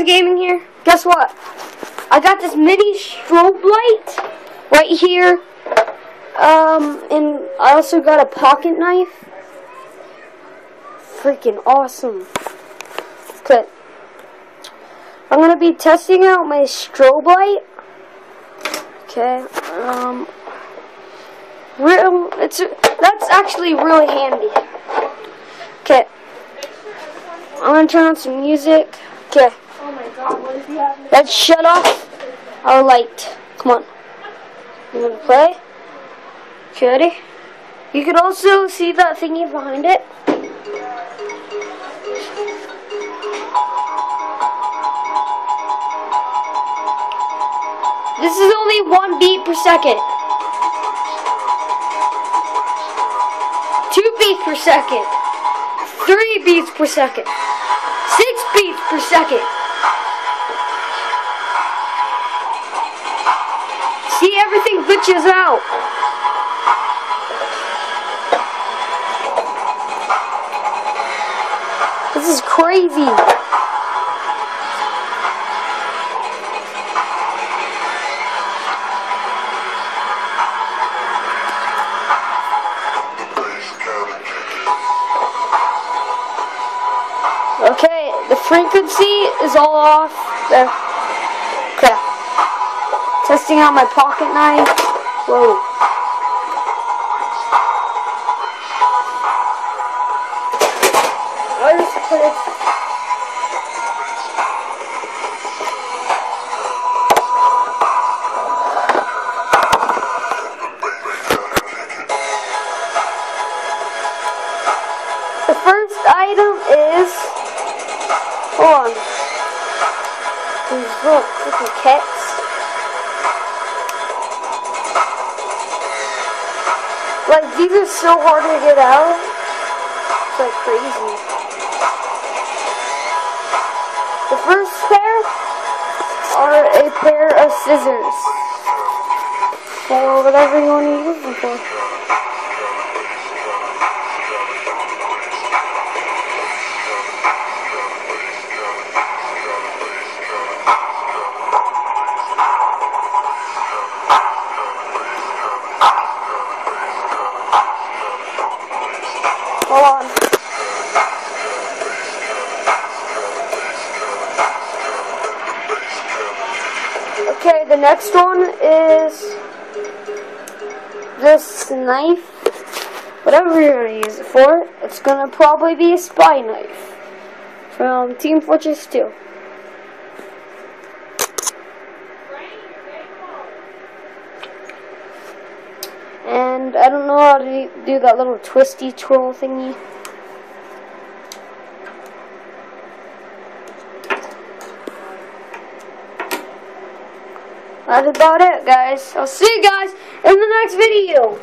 Gaming here. Guess what? I got this mini strobe light right here. And I also got a pocket knife. Freaking awesome. Okay. I'm gonna be testing out my strobe light. Okay. That's actually really handy. Okay. I'm gonna turn on some music. Okay. Oh my god, what is he having? Let's shut off our light. Come on. I'm gonna play. Okay, ready? You can also see that thingy behind it. This is only 1 beat per second. 2 beats per second. 3 beats per second. 6 beats per second. See, everything glitches out. This is crazy. Okay, the frequency is all off there. Okay. Testing out my pocket knife. Whoa. I'll just put it. The first item is, hold on, these little freaking cats. Like, these are so hard to get out. It's like crazy. The first pair are a pair of scissors. For whatever you want to use them for. Hold on. Okay, the next one is this knife. Whatever you're going to use it for, it's going to probably be a spy knife from Team Fortress 2. And I don't know how to do that little twisty twirl thingy. That's about it, guys. I'll see you guys in the next video.